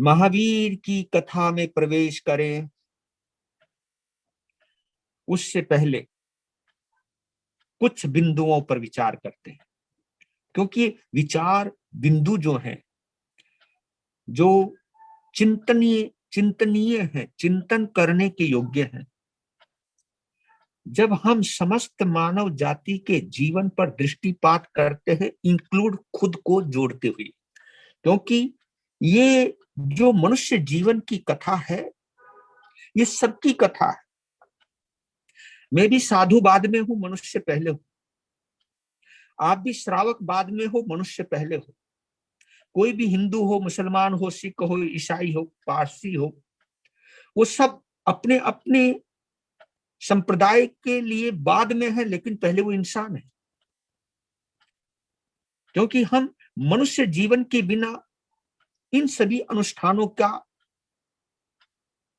महावीर की कथा में प्रवेश करें उससे पहले कुछ बिंदुओं पर विचार करते हैं, क्योंकि विचार बिंदु जो हैं, जो चिंतनीय है, चिंतन करने के योग्य हैं। जब हम समस्त मानव जाति के जीवन पर दृष्टिपात करते हैं, इंक्लूड खुद को जोड़ते हुए, क्योंकि ये जो मनुष्य जीवन की कथा है, ये सबकी कथा है। मैं भी साधु बाद में हूं, मनुष्य पहले हूं। आप भी श्रावक बाद में हो, मनुष्य पहले हो। कोई भी हिंदू हो, मुसलमान हो, सिख हो, ईसाई हो, पारसी हो, वो सब अपने अपने संप्रदाय के लिए बाद में है, लेकिन पहले वो इंसान है। क्योंकि हम मनुष्य जीवन के बिना इन सभी अनुष्ठानों का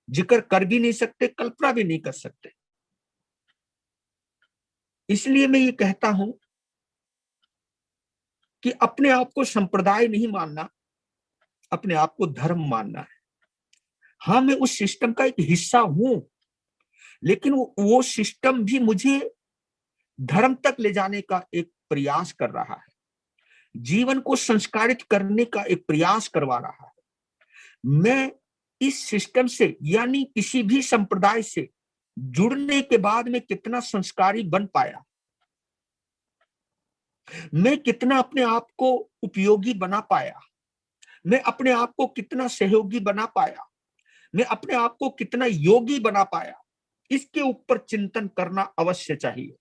जिक्र कर भी नहीं सकते, कल्पना भी नहीं कर सकते। इसलिए मैं ये कहता हूं कि अपने आप को संप्रदाय नहीं मानना, अपने आप को धर्म मानना है। हाँ, मैं उस सिस्टम का एक हिस्सा हूं, लेकिन वो सिस्टम भी मुझे धर्म तक ले जाने का एक प्रयास कर रहा है, जीवन को संस्कारित करने का एक प्रयास करवा रहा है। मैं इस सिस्टम से, यानी किसी भी संप्रदाय से जुड़ने के बाद में कितना संस्कारी बन पाया, मैं कितना अपने आप को उपयोगी बना पाया, मैं अपने आप को कितना सहयोगी बना पाया, मैं अपने आप को कितना योगी बना पाया, इसके ऊपर चिंतन करना अवश्य चाहिए।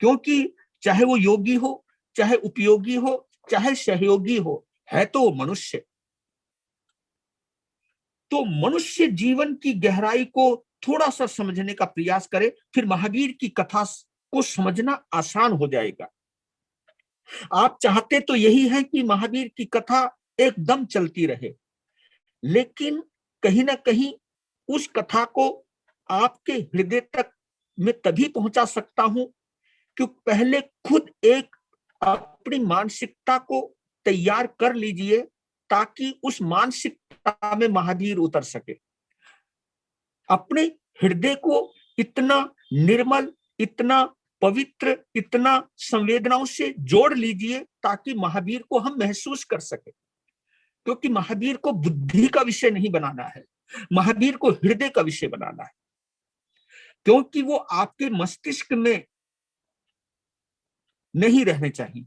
क्योंकि चाहे वो योगी हो, चाहे उपयोगी हो, चाहे सहयोगी हो, है तो वो मनुष्य। तो मनुष्य जीवन की गहराई को थोड़ा सा समझने का प्रयास करें, फिर महावीर की कथा को समझना आसान हो जाएगा। आप चाहते तो यही है कि महावीर की कथा एकदम चलती रहे, लेकिन कहीं ना कहीं उस कथा को आपके हृदय तक मैं तभी पहुंचा सकता हूं कि पहले खुद एक अपनी मानसिकता को तैयार कर लीजिए, ताकि उस मानसिकता में महावीर उतर सके। अपने हृदय को इतना निर्मल, इतना पवित्र, इतना संवेदनाओं से जोड़ लीजिए ताकि महावीर को हम महसूस कर सके। क्योंकि महावीर को बुद्धि का विषय नहीं बनाना है, महावीर को हृदय का विषय बनाना है। क्योंकि वो आपके मस्तिष्क में नहीं रहने चाहिए।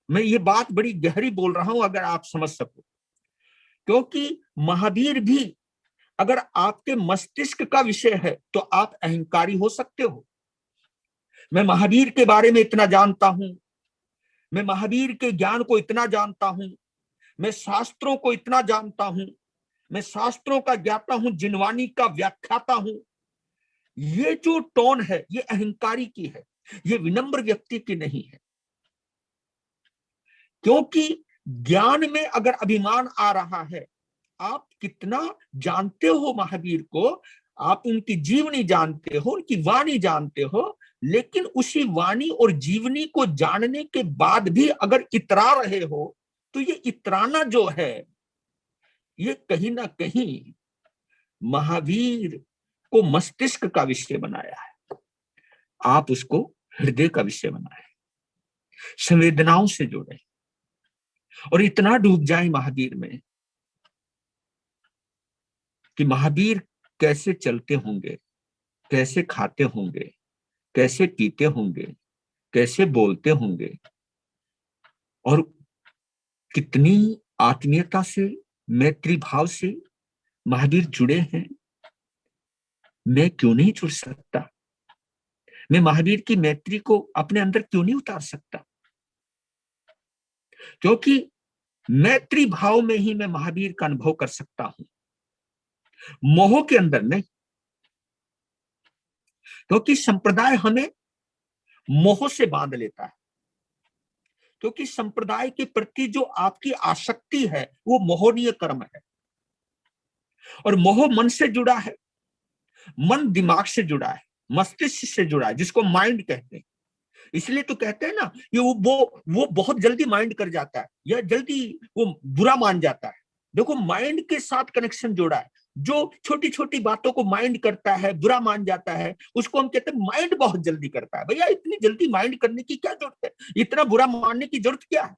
मैं ये बात बड़ी गहरी बोल रहा हूं, अगर आप समझ सको। क्योंकि महावीर भी अगर आपके मस्तिष्क का विषय है तो आप अहंकारी हो सकते हो। मैं महावीर के बारे में इतना जानता हूं, मैं महावीर के ज्ञान को इतना जानता हूं, मैं शास्त्रों को इतना जानता हूं, मैं शास्त्रों का ज्ञाता हूं, जिनवानी का व्याख्याता हूं। ये जो टोन है, ये अहंकारी की है, ये विनम्र व्यक्ति की नहीं है। क्योंकि ज्ञान में अगर अभिमान आ रहा है, आप कितना जानते हो महावीर को, आप उनकी जीवनी जानते हो, उनकी वाणी जानते हो, लेकिन उसी वाणी और जीवनी को जानने के बाद भी अगर इतरा रहे हो, तो ये इतराना जो है, ये कहीं ना कहीं महावीर को मस्तिष्क का विषय बनाया है। आप उसको हृदय का विषय बनाए, संवेदनाओं से जोड़े और इतना डूब जाए महावीर में कि महावीर कैसे चलते होंगे, कैसे खाते होंगे, कैसे पीते होंगे, कैसे बोलते होंगे, और कितनी आत्मीयता से, मैत्री भाव से महावीर जुड़े हैं। मैं क्यों नहीं जुड़ सकता? मैं महावीर की मैत्री को अपने अंदर क्यों नहीं उतार सकता? क्योंकि मैत्री भाव में ही मैं महावीर का अनुभव कर सकता हूं, मोह के अंदर नहीं। क्योंकि संप्रदाय हमें मोह से बांध लेता है। क्योंकि संप्रदाय के प्रति जो आपकी आसक्ति है, वो मोहनीय कर्म है, और मोह मन से जुड़ा है, मन दिमाग से जुड़ा है, मस्तिष्क से जुड़ा है, जिसको माइंड कहते हैं। इसलिए तो कहते हैं ना, ये वो बहुत जल्दी माइंड कर जाता है, या जल्दी वो बुरा मान जाता है। देखो माइंड के साथ कनेक्शन जोड़ा है। जो छोटी छोटी बातों को माइंड करता है, बुरा मान जाता है, उसको हम कहते हैं माइंड बहुत जल्दी करता है। भैया इतनी जल्दी माइंड करने की क्या जरूरत है, इतना बुरा मानने की जरूरत क्या है?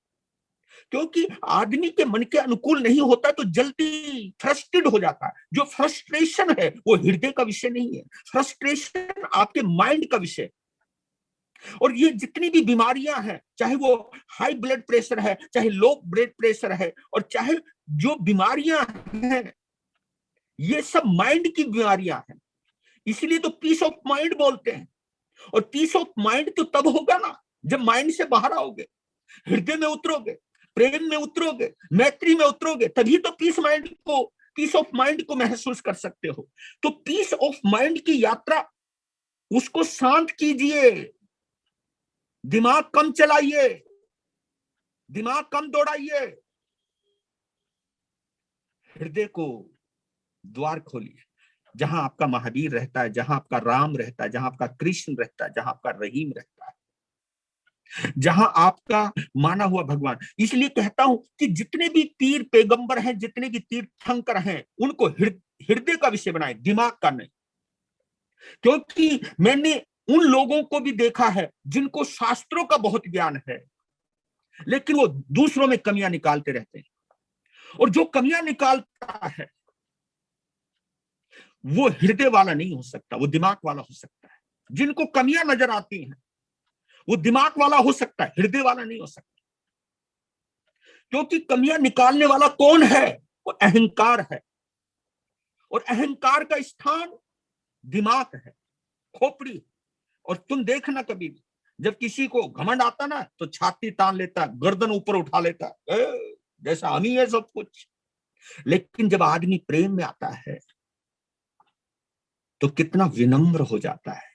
क्योंकि आदमी के मन के अनुकूल नहीं होता तो जल्दी फ्रस्ट्रेट हो जाता है। जो फ्रस्ट्रेशन है वो हृदय का विषय नहीं है, फ्रस्ट्रेशन आपके माइंड का विषय। और ये जितनी भी बीमारियां हैं, चाहे वो हाई ब्लड प्रेशर है, चाहे लो ब्लड प्रेशर है, और चाहे जो बीमारियां हैं, ये सब माइंड की बीमारियां हैं। इसलिए तो पीस ऑफ माइंड बोलते हैं। और पीस ऑफ माइंड तो तब होगा ना जब माइंड से बाहर आओगे, हृदय में उतरोगे, प्रेम में उतरोगे, मैत्री में उतरोगे, तभी तो पीस ऑफ माइंड को महसूस कर सकते हो। तो पीस ऑफ माइंड की यात्रा, उसको शांत कीजिए, दिमाग कम चलाइए, दिमाग कम दौड़ाइए, हृदय को द्वार खोलिए, जहां आपका महावीर रहता है, जहां आपका राम रहता है, जहां आपका कृष्ण रहता है, जहां आपका रहीम रहता है, जहां आपका माना हुआ भगवान। इसलिए कहता हूं कि जितने भी पीर पैगंबर हैं, जितने भी तीर्थंकर हैं, उनको हृदय का विषय बनाए, दिमाग का नहीं। क्योंकि मैंने उन लोगों को भी देखा है जिनको शास्त्रों का बहुत ज्ञान है, लेकिन वो दूसरों में कमियां निकालते रहते हैं। और जो कमियां निकालता है वो हृदय वाला नहीं हो सकता, वो दिमाग वाला हो सकता है। जिनको कमियां नजर आती हैं वो दिमाग वाला हो सकता है, हृदय वाला नहीं हो सकता। क्योंकि कमियां निकालने वाला कौन है? वो अहंकार है। और अहंकार का स्थान दिमाग है, खोपड़ी। और तुम देखना कभी भी जब किसी को घमंड आता ना तो छाती तान लेता, गर्दन ऊपर उठा लेता, जैसा हम ही है सब कुछ। लेकिन जब आदमी प्रेम में आता है तो कितना विनम्र हो जाता है।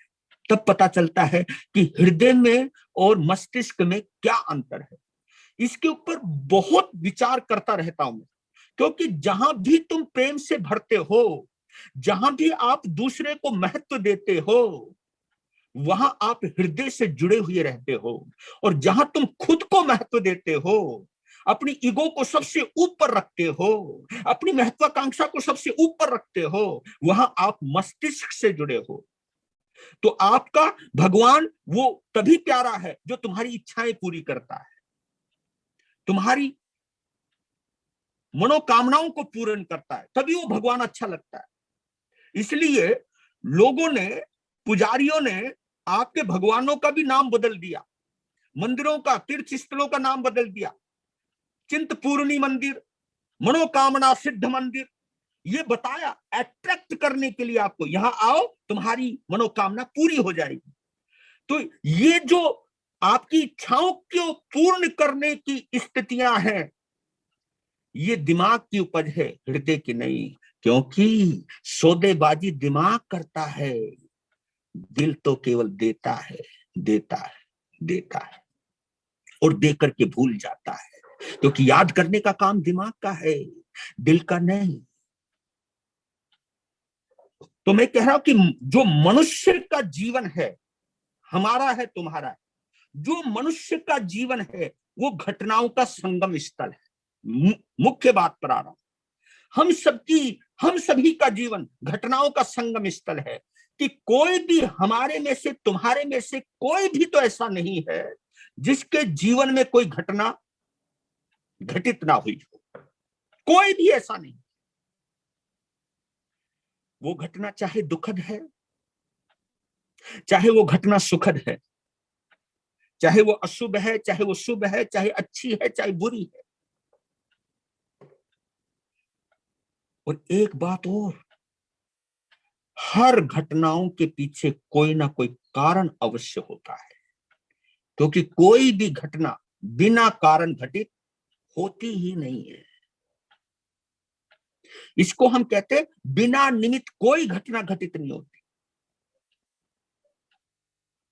तब पता चलता है कि हृदय में और मस्तिष्क में क्या अंतर है। इसके ऊपर बहुत विचार करता रहता हूं मैं। क्योंकि जहां भी तुम प्रेम से भरते हो, जहां भी आप दूसरे को महत्व देते हो, वहां आप हृदय से जुड़े हुए रहते हो। और जहां तुम खुद को महत्व देते हो, अपनी ईगो को सबसे ऊपर रखते हो, अपनी महत्वाकांक्षा को सबसे ऊपर रखते हो, वहां आप मस्तिष्क से जुड़े हो। तो आपका भगवान वो तभी प्यारा है जो तुम्हारी इच्छाएं पूरी करता है, तुम्हारी मनोकामनाओं को पूर्ण करता है, तभी वो भगवान अच्छा लगता है। इसलिए लोगों ने, पुजारियों ने आपके भगवानों का भी नाम बदल दिया, मंदिरों का, तीर्थ स्थलों का नाम बदल दिया। चिंतपूर्णी मंदिर, मनोकामना सिद्ध मंदिर, ये बताया अट्रैक्ट करने के लिए आपको, यहां आओ तुम्हारी मनोकामना पूरी हो जाएगी। तो ये जो आपकी इच्छाओं को पूर्ण करने की स्थितियां हैं, ये दिमाग की उपज है, हृदय की नहीं। क्योंकि सौदेबाजी दिमाग करता है, दिल तो केवल देता है, देता है, देता है, और देकर के भूल जाता है। क्योंकि याद करने का काम दिमाग का है, दिल का नहीं। तो मैं कह रहा हूं कि जो मनुष्य का जीवन है, हमारा है, तुम्हारा है, जो मनुष्य का जीवन है वो घटनाओं का संगम स्थल है। मुख्य बात पर आ रहा हूं, हम सभी का जीवन घटनाओं का संगम स्थल है। कि कोई भी हमारे में से, तुम्हारे में से कोई भी तो ऐसा नहीं है जिसके जीवन में कोई घटना घटित ना हुई हो। कोई भी ऐसा नहीं। वो घटना चाहे दुखद है, चाहे वो घटना सुखद है, चाहे वो अशुभ है, चाहे वो शुभ है, चाहे अच्छी है, चाहे बुरी है। और एक बात और, हर घटनाओं के पीछे कोई ना कोई कारण अवश्य होता है। क्योंकि कोई भी घटना बिना कारण घटित होती ही नहीं है। इसको हम कहते हैं बिना निमित्त कोई घटना घटित नहीं होती।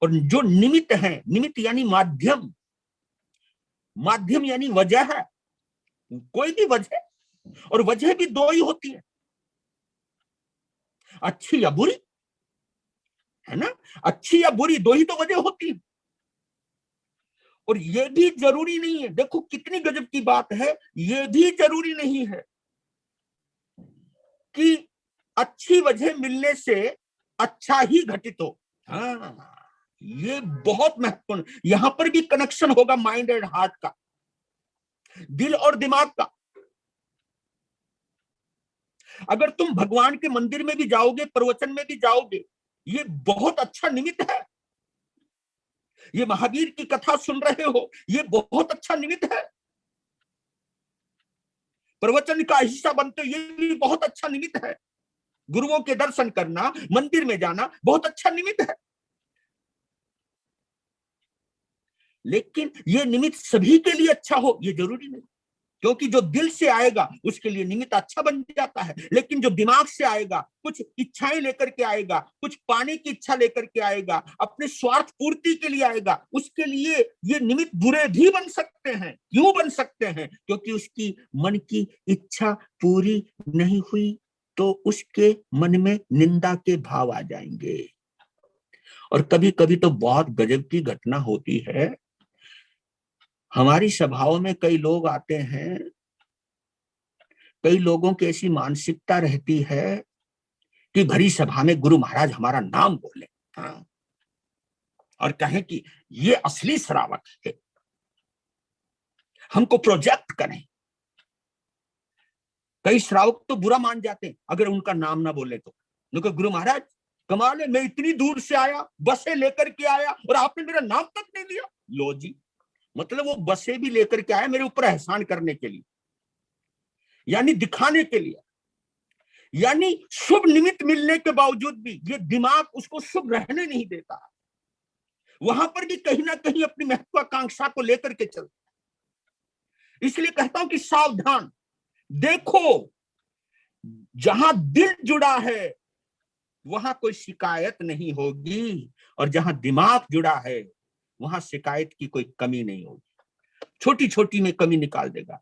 और जो निमित्त है, निमित्त यानी माध्यम, माध्यम यानी वजह है, कोई भी वजह, और वजह भी दो ही होती है, अच्छी या बुरी, है ना। अच्छी या बुरी दो ही तो वजह होती है। और ये भी जरूरी नहीं है, देखो कितनी गजब की बात है, ये भी जरूरी नहीं है कि अच्छी वजह मिलने से अच्छा ही घटित हो। हाँ, ये बहुत महत्वपूर्ण, यहां पर भी कनेक्शन होगा माइंड एंड हार्ट का, दिल और दिमाग का। अगर तुम भगवान के मंदिर में भी जाओगे, प्रवचन में भी जाओगे, ये बहुत अच्छा निमित्त है। ये महावीर की कथा सुन रहे हो, ये बहुत अच्छा निमित्त है। प्रवचन का हिस्सा बनते हो, ये भी बहुत अच्छा निमित्त है। गुरुओं के दर्शन करना, मंदिर में जाना बहुत अच्छा निमित्त है। लेकिन ये निमित्त सभी के लिए अच्छा हो ये जरूरी नहीं, क्योंकि जो दिल से आएगा उसके लिए निमित्त अच्छा बन जाता है। लेकिन जो दिमाग से आएगा, कुछ इच्छाएं लेकर के आएगा, कुछ पाने की इच्छा लेकर के आएगा, अपने स्वार्थ पूर्ति के लिए आएगा, उसके लिए ये निमित्त बुरे भी बन सकते हैं। क्यों बन सकते हैं? क्योंकि उसकी मन की इच्छा पूरी नहीं हुई तो उसके मन में निंदा के भाव आ जाएंगे। और कभी कभी तो बहुत गजब की घटना होती है। हमारी सभाओं में कई लोग आते हैं, कई लोगों की ऐसी मानसिकता रहती है कि भरी सभा में गुरु महाराज हमारा नाम बोले, हाँ, और कहें कि ये असली श्रावक है, हमको प्रोजेक्ट करें। कई श्रावक तो बुरा मान जाते हैं अगर उनका नाम ना बोले तो। गुरु महाराज कमाल है, मैं इतनी दूर से आया, बसें लेकर के आया और आपने मेरा नाम तक नहीं लिया। लो जी, मतलब वो बसें भी लेकर के आया मेरे ऊपर एहसान करने के लिए, यानी दिखाने के लिए, यानी शुभ निमित्त मिलने के बावजूद भी ये दिमाग उसको शुभ रहने नहीं देता। वहां पर भी कहीं ना कहीं अपनी महत्वाकांक्षा को लेकर के चलता। इसलिए कहता हूं कि सावधान, देखो जहां दिल जुड़ा है वहां कोई शिकायत नहीं होगी, और जहां दिमाग जुड़ा है वहां शिकायत की कोई कमी नहीं होगी। छोटी छोटी में कमी निकाल देगा।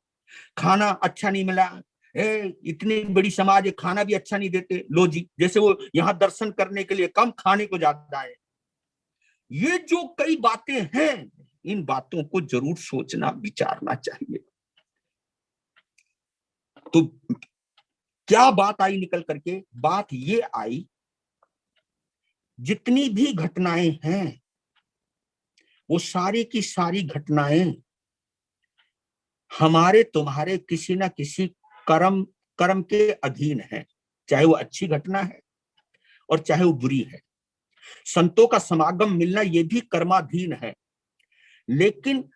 खाना अच्छा नहीं मिला, इतनी बड़ी समाज है, खाना भी अच्छा नहीं देते, लो जी, जैसे वो यहाँ दर्शन करने के लिए कम, खाने को ज्यादा है। ये जो कई बातें हैं, इन बातों को जरूर सोचना विचारना चाहिए। तो क्या बात आई निकल करके? बात ये आई, जितनी भी घटनाएं हैं वो सारी की सारी घटनाएं हमारे तुम्हारे किसी ना किसी कर्म कर्म के अधीन है। चाहे वो अच्छी घटना है और चाहे वो बुरी है। संतों का समागम मिलना ये भी कर्माधीन है, लेकिन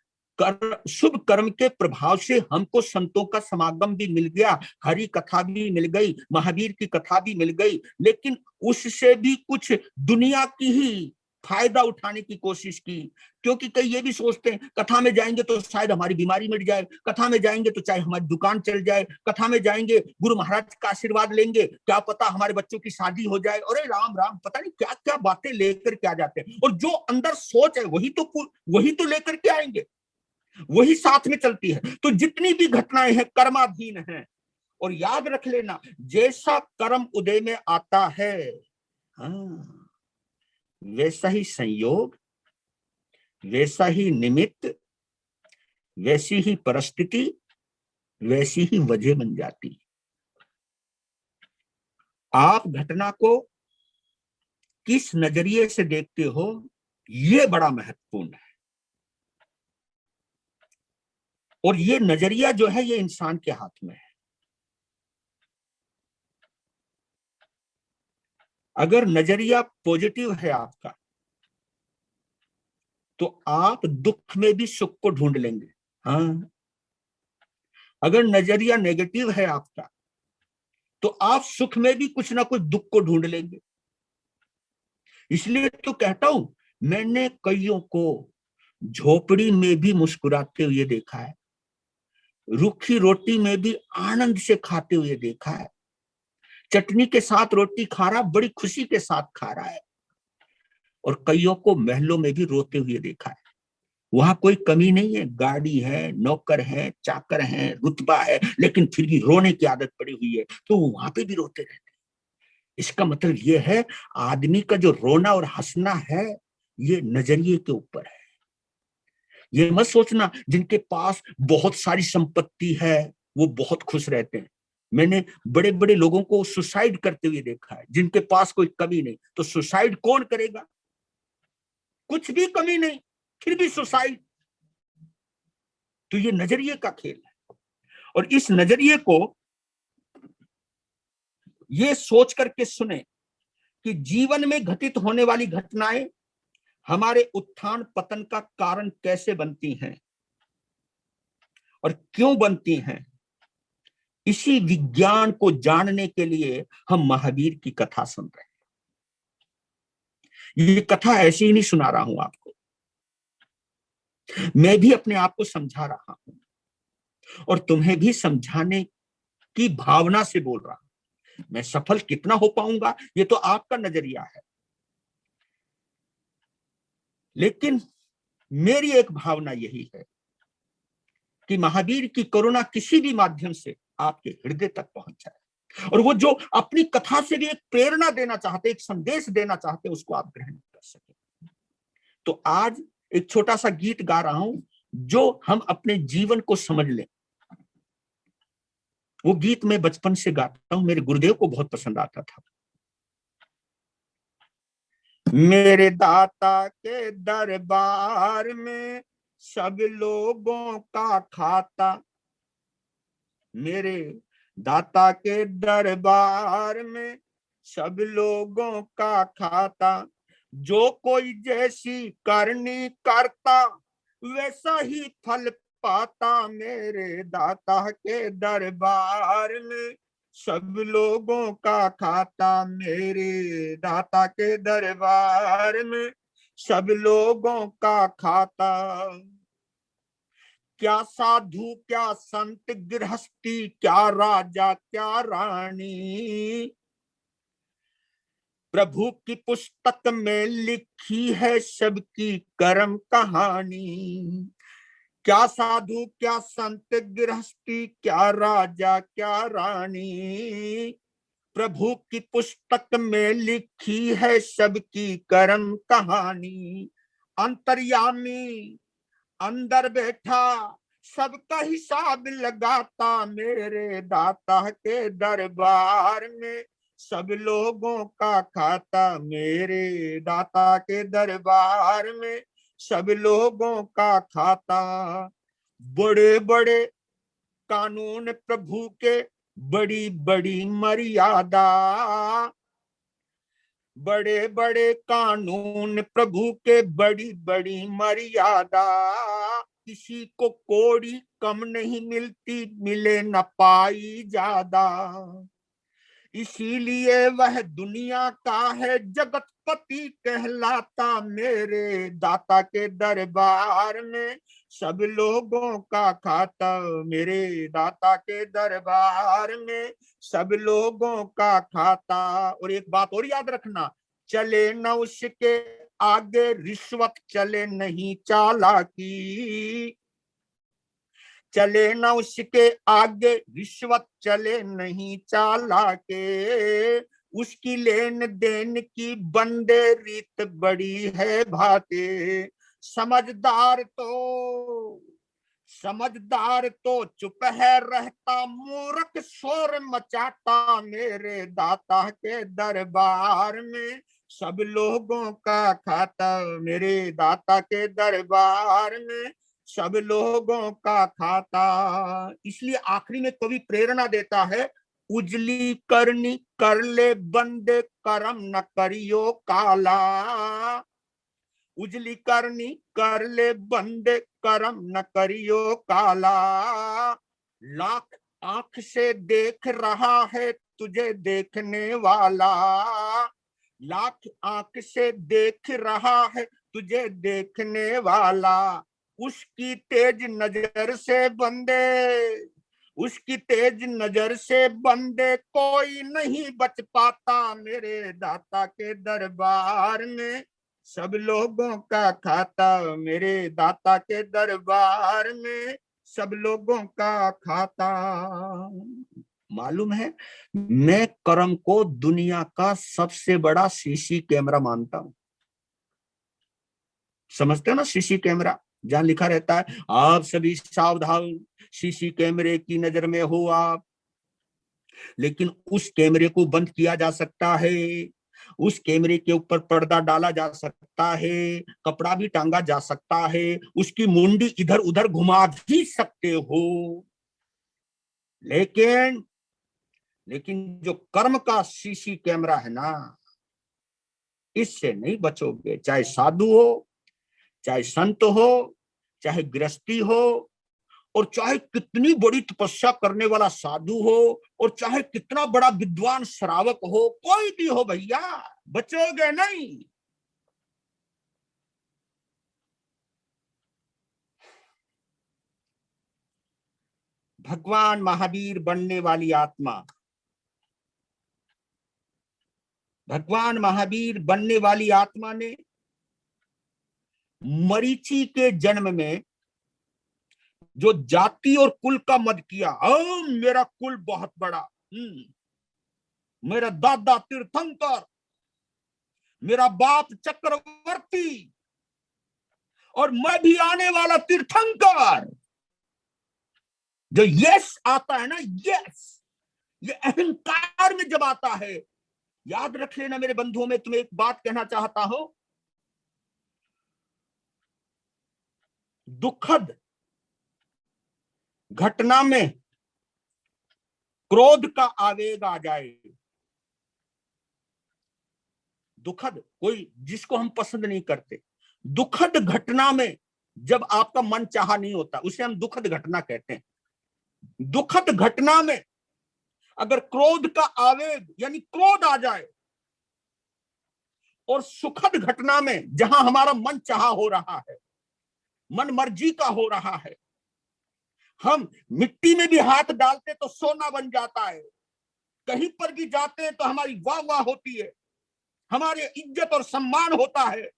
शुभ कर्म के प्रभाव से हमको संतों का समागम भी मिल गया, हरि कथा भी मिल गई, महावीर की कथा भी मिल गई, लेकिन उससे भी कुछ दुनिया की ही फायदा उठाने की कोशिश की। क्योंकि कई ये भी सोचते हैं कथा में जाएंगे तो शायद हमारी बीमारी मिट जाए, कथा में जाएंगे तो चाहे हमारी दुकान चल जाए, कथा में जाएंगे गुरु महाराज का आशीर्वाद लेंगे, क्या पता हमारे बच्चों की शादी हो जाए। अरे राम राम, पता नहीं क्या क्या बातें लेकर के आ जाते हैं। और जो अंदर सोच है वही तो लेकर के आएंगे, वही साथ में चलती है। तो जितनी भी घटनाएं हैं कर्माधीन हैं। और याद रख लेना, जैसा कर्म उदय में आता है, हाँ, वैसा ही संयोग, वैसा ही निमित्त, वैसी ही परिस्थिति, वैसी ही वजह बन जाती। आप घटना को किस नजरिए से देखते हो, ये बड़ा महत्वपूर्ण है। और ये नजरिया जो है ये इंसान के हाथ में है। अगर नजरिया पॉजिटिव है आपका, तो आप दुख में भी सुख को ढूंढ लेंगे। हाँ, अगर नजरिया नेगेटिव है आपका, तो आप सुख में भी कुछ ना कुछ दुख को ढूंढ लेंगे। इसलिए तो कहता हूं, मैंने कईयों को झोपड़ी में भी मुस्कुराते हुए देखा है, रूखी रोटी में भी आनंद से खाते हुए देखा है, चटनी के साथ रोटी खा रहा, बड़ी खुशी के साथ खा रहा है। और कईयों को महलों में भी रोते हुए देखा है। वहां कोई कमी नहीं है, गाड़ी है, नौकर है, चाकर है, रुतबा है, लेकिन फिर भी रोने की आदत पड़ी हुई है, तो वहां पे भी रोते रहते हैं। इसका मतलब ये है, आदमी का जो रोना और हंसना है ये नजरिए के ऊपर है। ये मत सोचना जिनके पास बहुत सारी संपत्ति है वो बहुत खुश रहते हैं। मैंने बड़े बड़े लोगों को सुसाइड करते हुए देखा है, जिनके पास कोई कमी नहीं। तो सुसाइड कौन करेगा? कुछ भी कमी नहीं, फिर भी सुसाइड। तो ये नजरिए का खेल है। और इस नजरिए को ये सोच करके सुने कि जीवन में घटित होने वाली घटनाएं हमारे उत्थान पतन का कारण कैसे बनती हैं और क्यों बनती हैं। इसी विज्ञान को जानने के लिए हम महावीर की कथा सुन रहे हैं। ये कथा ऐसे ही नहीं सुना रहा हूं आपको, मैं भी अपने आप को समझा रहा हूं और तुम्हें भी समझाने की भावना से बोल रहा हूं। मैं सफल कितना हो पाऊंगा ये तो आपका नजरिया है, लेकिन मेरी एक भावना यही है कि महावीर की करुणा किसी भी माध्यम से आपके हृदय तक पहुंच जाए और वो जो अपनी कथा से भी एक प्रेरणा देना चाहते, एक संदेश देना चाहते, उसको आप ग्रहण कर सके। तो आज एक छोटा सा गीत गा रहा हूं जो हम अपने जीवन को समझ लें। वो गीत मैं बचपन से गाता हूं, मेरे गुरुदेव को बहुत पसंद आता था। मेरे दाता के दरबार में सब लोगों का खाता, मेरे दाता के दरबार में सब लोगों का खाता, जो कोई जैसी करनी करता वैसा ही फल पाता, मेरे दाता के दरबार में सब लोगों का खाता, मेरे दाता के दरबार में सब लोगों का खाता। क्या साधु क्या संत गृहस्थी, क्या राजा क्या रानी, प्रभु की पुस्तक में लिखी है सबकी कर्म कहानी। क्या साधु क्या संत गृहस्थी, क्या राजा क्या रानी, प्रभु की पुस्तक में लिखी है सबकी कर्म कहानी। अंतर्यामी अंदर बैठा सबका हिसाब लगाता, मेरे दाता के दरबार में सब लोगों का खाता, मेरे दाता के दरबार में सब लोगों का खाता। बड़े बड़े कानून प्रभु के, बड़ी बड़ी मर्यादा, बड़े बड़े कानून प्रभु के, बड़ी बड़ी मर्यादा, किसी को कोड़ी कम नहीं मिलती, मिले न पाई ज्यादा। इसीलिए वह दुनिया का है जगतपति कहलाता, मेरे दाता के दरबार में सब लोगों का खाता, मेरे दाता के दरबार में सब लोगों का खाता। और एक बात और याद रखना, चले न उसके आगे रिश्वत, चले नहीं चालाकी, चले न उसके आगे रिश्वत, चले नहीं चालाके, उसकी लेन देन की बंदे रीत बड़ी है भाते। समझदार तो चुप है रहता, मूर्ख शोर मचाता, मेरे दाता के दरबार में सब लोगों का खाता, मेरे दाता के दरबार में सब लोगों का खाता। इसलिए आखिरी में कवि प्रेरणा देता है, उजली करनी कर ले बंदे, करम न करियो काला, उजली करनी कर ले बंदे, करम न करियो काला। लाख आंख से देख रहा है तुझे देखने वाला, लाख आंख से देख रहा है तुझे देखने वाला, उसकी तेज नजर से बंदे, उसकी तेज नजर से बंदे कोई नहीं बच पाता, मेरे दाता के दरबार में सब लोगों का खाता, मेरे दाता के दरबार में सब लोगों का खाता। मालूम है, मैं कर्म को दुनिया का सबसे बड़ा सीसी कैमरा मानता हूं। समझते हो ना, सीसी कैमरा जहां लिखा रहता है आप सभी सावधान, सीसी कैमरे की नजर में हो आप। लेकिन उस कैमरे को बंद किया जा सकता है, उस कैमरे के ऊपर पर्दा डाला जा सकता है, कपड़ा भी टांगा जा सकता है, उसकी मुंडी इधर उधर घुमा भी सकते हो। लेकिन लेकिन जो कर्म का सीसी कैमरा है ना, इससे नहीं बचोगे। चाहे साधु हो, चाहे संत हो, चाहे गृहस्थी हो, और चाहे कितनी बड़ी तपस्या करने वाला साधु हो, और चाहे कितना बड़ा विद्वान श्रावक हो, कोई भी हो भैया, बचोगे नहीं। भगवान महावीर बनने वाली आत्मा, भगवान महावीर बनने वाली आत्मा ने मरीचि के जन्म में जो जाति और कुल का मद किया, मेरा कुल बहुत बड़ा, मेरा दादा तीर्थंकर, मेरा बाप चक्रवर्ती, और मैं भी आने वाला तीर्थंकर, जो यस आता है ना, यस, ये अहंकार में जब आता है। याद रख लेना मेरे बंधुओं, में तुम्हें एक बात कहना चाहता हूं, दुखद घटना में क्रोध का आवेग आ जाए, दुखद, कोई जिसको हम पसंद नहीं करते, दुखद घटना में जब आपका मन चाहा नहीं होता, उसे हम दुखद घटना कहते हैं। दुखद घटना में अगर क्रोध का आवेग यानी क्रोध आ जाए, और सुखद घटना में जहां हमारा मन चाहा हो रहा है, मन मर्जी का हो रहा है, हम मिट्टी में भी हाथ डालते तो सोना बन जाता है, कहीं पर भी जाते हैं तो हमारी वाह वाह होती है, हमारे इज्जत और सम्मान होता है,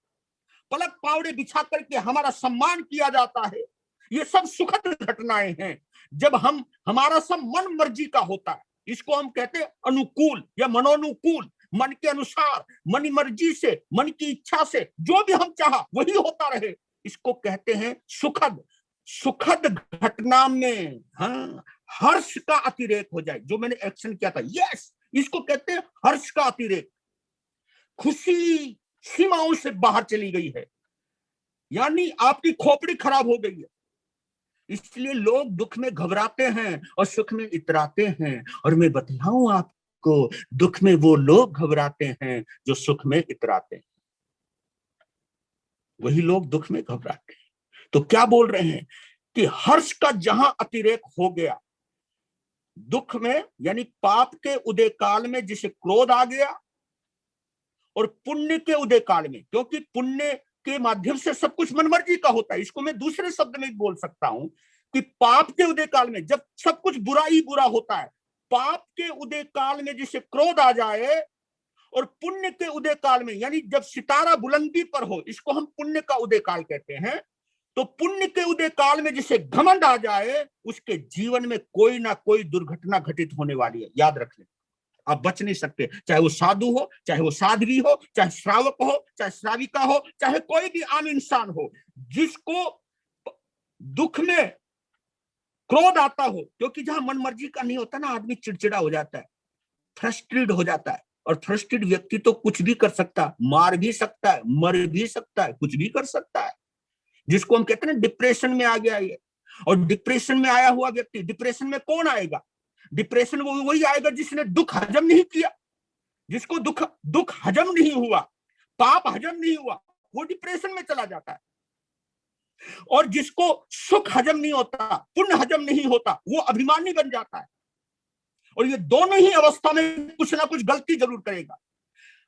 पलक पावड़े बिछा करके हमारा सम्मान किया जाता है। ये सब सुखद घटनाएं हैं जब हम हमारा सब मन मर्जी का होता है। इसको हम कहते हैं अनुकूल या मनोनुकूल, मन के अनुसार, मन मर्जी से, मन की इच्छा से जो भी हम चाहा वही होता रहे, इसको कहते हैं सुखद। सुखद घटना में हाँ हर्ष का अतिरेक हो जाए, जो मैंने एक्शन किया था, यस, इसको कहते हैं हर्ष का अतिरेक। खुशी सीमाओं से बाहर चली गई है, यानी आपकी खोपड़ी खराब हो गई है। इसलिए लोग दुख में घबराते हैं और सुख में इतराते हैं। और मैं बताऊं आपको, दुख में वो लोग घबराते हैं जो सुख में इतराते हैं, वही लोग दुख में घबराते हैं। तो क्या बोल रहे हैं कि हर्ष का जहां अतिरेक हो गया, दुख में यानी पाप के उदय काल में जिसे क्रोध आ गया, और पुण्य के उदय काल में, क्योंकि पुण्य के माध्यम से सब कुछ मनमर्जी का होता है। इसको मैं दूसरे शब्द में बोल सकता हूं कि पाप के उदय काल में जब सब कुछ बुरा ही बुरा होता है, पाप के उदय काल में जिसे क्रोध आ जाए, और पुण्य के उदय काल में यानी जब सितारा बुलंदी पर हो, इसको हम पुण्य का उदय काल कहते हैं। तो पुण्य के उदय काल में जिसे घमंड आ जाए, उसके जीवन में कोई ना कोई दुर्घटना घटित होने वाली है, याद रख लें। आप बच नहीं सकते, चाहे वो साधु हो, चाहे वो साध्वी हो, चाहे श्रावक हो, चाहे श्राविका हो, चाहे कोई भी आम इंसान हो, जिसको दुख में क्रोध आता हो, क्योंकि जहां मन मर्जी का नहीं होता ना, आदमी चिड़चिड़ा हो जाता है, फ्रस्ट्रेटेड हो जाता है। और फ्रस्ट्रेटेड व्यक्ति तो कुछ भी कर सकता है, मार भी सकता है, मर भी सकता है, कुछ भी कर सकता है, जिसको हम कहते हैं ना डिप्रेशन में आ गया ये। और डिप्रेशन में आया हुआ व्यक्ति, डिप्रेशन में कौन आएगा? डिप्रेशन वो वही आएगा जिसने दुख हजम नहीं किया, जिसको दुख हजम नहीं हुआ, पाप हजम नहीं हुआ, वो डिप्रेशन में चला जाता है। और जिसको सुख हजम नहीं होता, पुण्य हजम नहीं होता, वो अभिमानी बन जाता है। और ये दोनों ही अवस्था में कुछ ना कुछ गलती जरूर करेगा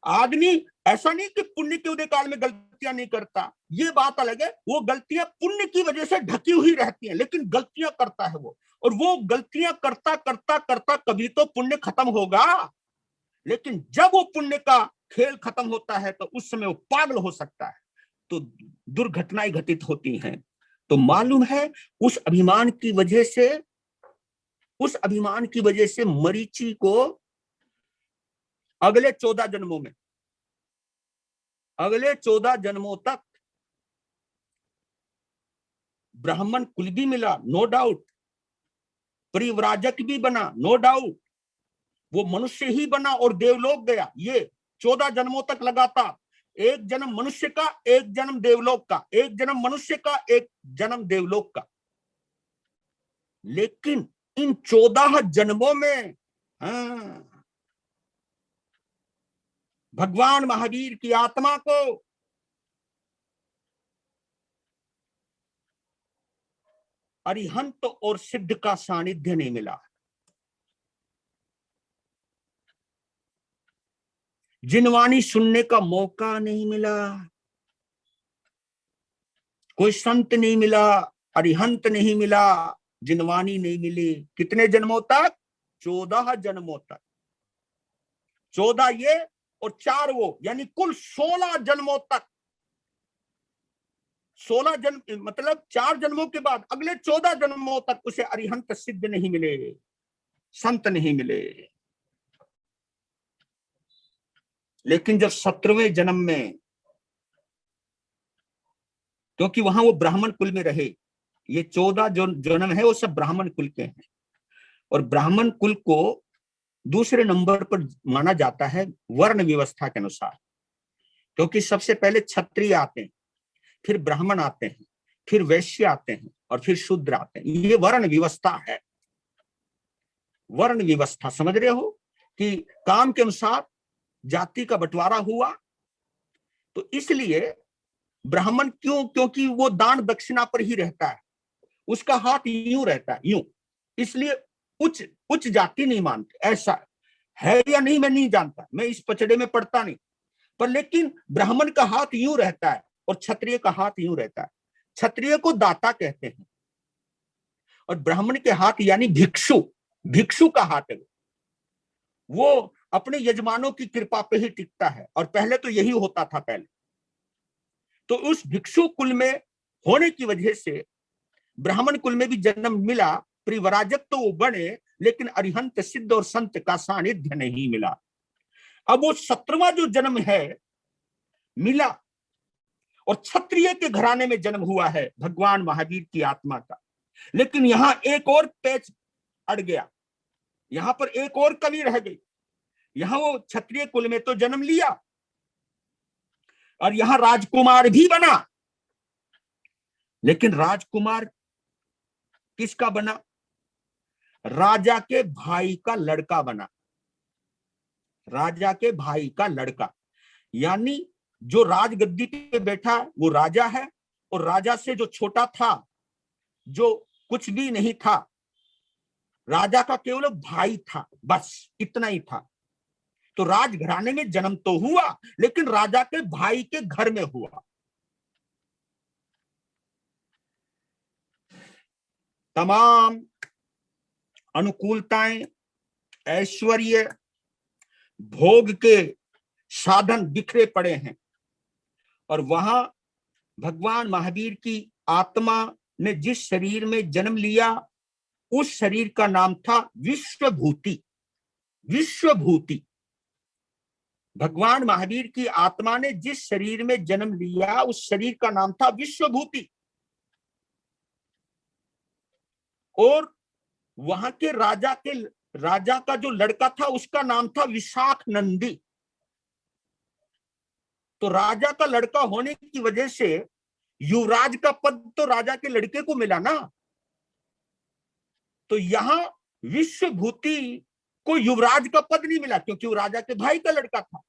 आदमी। ऐसा नहीं कि पुण्य के उदय काल में गलतियां नहीं करता, ये बात अलग है, वो गलतियां पुण्य की वजह से ढकी हुई रहती हैं, लेकिन गलतियां करता है वो। और वो गलतियां करता करता करता कभी तो पुण्य खत्म होगा, लेकिन जब वो पुण्य का खेल खत्म होता है तो उस समय वो पागल हो सकता है, तो दुर्घटनाएं घटित होती हैं। तो मालूम है उस अभिमान की वजह से, उस अभिमान की वजह से मरीचि को अगले 14 जन्मों में, अगले 14 जन्मों तक ब्राह्मण कुल भी मिला, नो डाउट, परिव्राजक भी बना, नो डाउट, वो मनुष्य ही बना और देवलोक गया। ये 14 जन्मों तक लगातार, एक जन्म मनुष्य का, एक जन्म देवलोक का, एक जन्म मनुष्य का, एक जन्म देवलोक का। लेकिन इन 14 जन्मों में भगवान महावीर की आत्मा को अरिहंत और सिद्ध का सानिध्य नहीं मिला। जिनवाणी सुनने का मौका नहीं मिला, कोई संत नहीं मिला, अरिहंत नहीं मिला, जिनवाणी नहीं मिली। कितने जन्मों तक? 14 जन्मों तक। 14 ये और 4 वो, यानी कुल 16 जन्मों तक। 16 जन्म मतलब 4 जन्मों के बाद अगले 14 जन्मों तक उसे अरिहंत सिद्ध नहीं मिले, संत नहीं मिले। लेकिन जब 17वें जन्म में, क्योंकि वहां वो ब्राह्मण कुल में रहे, ये 14 जो जन्म है वो सब ब्राह्मण कुल के हैं, और ब्राह्मण कुल को दूसरे नंबर पर माना जाता है वर्ण व्यवस्था के अनुसार, क्योंकि सबसे पहले क्षत्रिय आते हैं, फिर ब्राह्मण आते हैं, फिर वैश्य आते हैं, और फिर शूद्र आते हैं। ये वर्ण व्यवस्था है। वर्ण व्यवस्था समझ रहे हो कि काम के अनुसार जाति का बंटवारा हुआ। तो इसलिए ब्राह्मण क्यों? क्योंकि वो दान दक्षिणा पर ही रहता है, उसका हाथ यूं रहता है, यूं, इसलिए उच्च जाति नहीं मानते। ऐसा है या नहीं मैं नहीं जानता, मैं इस पचड़े में पढ़ता नहीं, पर लेकिन ब्राह्मण का हाथ यूं रहता है और क्षत्रिय का हाथ यूं रहता है। क्षत्रिय को दाता कहते हैं और ब्राह्मण के हाथ यानी भिक्षु, भिक्षु का हाथ है, वो अपने यजमानों की कृपा पे ही टिकता है, और पहले तो यही होता था पहले। तो उस भिक्षु कुल में होने की वजह से ब्राह्मण कुल में भी जन्म मिला, परिवराजक तो वो बने, लेकिन अरिहंत सिद्ध और संत का सानिध्य नहीं मिला। अब वो 17वां जो जन्म है मिला, और क्षत्रिय के घराने में जन्म हुआ है भगवान महावीर की आत्मा का। लेकिन यहां एक और पेच अड़ गया, यहां पर एक और कमी रह गई। यहां वो क्षत्रिय कुल में तो जन्म लिया और यहां राजकुमार भी बना, लेकिन राजकुमार किसका बना? राजा के भाई का लड़का बना, राजा के भाई का लड़का। यानी जो राजगद्दी पे बैठा वो राजा है, और राजा से जो छोटा था, जो कुछ भी नहीं था, राजा का केवल भाई था, बस इतना ही था। तो राजघराने में जन्म तो हुआ, लेकिन राजा के भाई के घर में हुआ। तमाम अनुकूलताएं, ऐश्वर्य, भोग के साधन बिखरे पड़े हैं, और वहां भगवान महावीर की आत्मा ने जिस शरीर में जन्म लिया, उस शरीर का नाम था विश्वभूति। विश्वभूति, भगवान महावीर की आत्मा ने जिस शरीर में जन्म लिया, उस शरीर का नाम था विश्वभूति। और वहां के राजा का जो लड़का था, उसका नाम था विशाख नंदी। तो राजा का लड़का होने की वजह से युवराज का पद तो राजा के लड़के को मिला ना। तो यहां विश्वभूति को युवराज का पद नहीं मिला, क्योंकि वो राजा के भाई का लड़का था,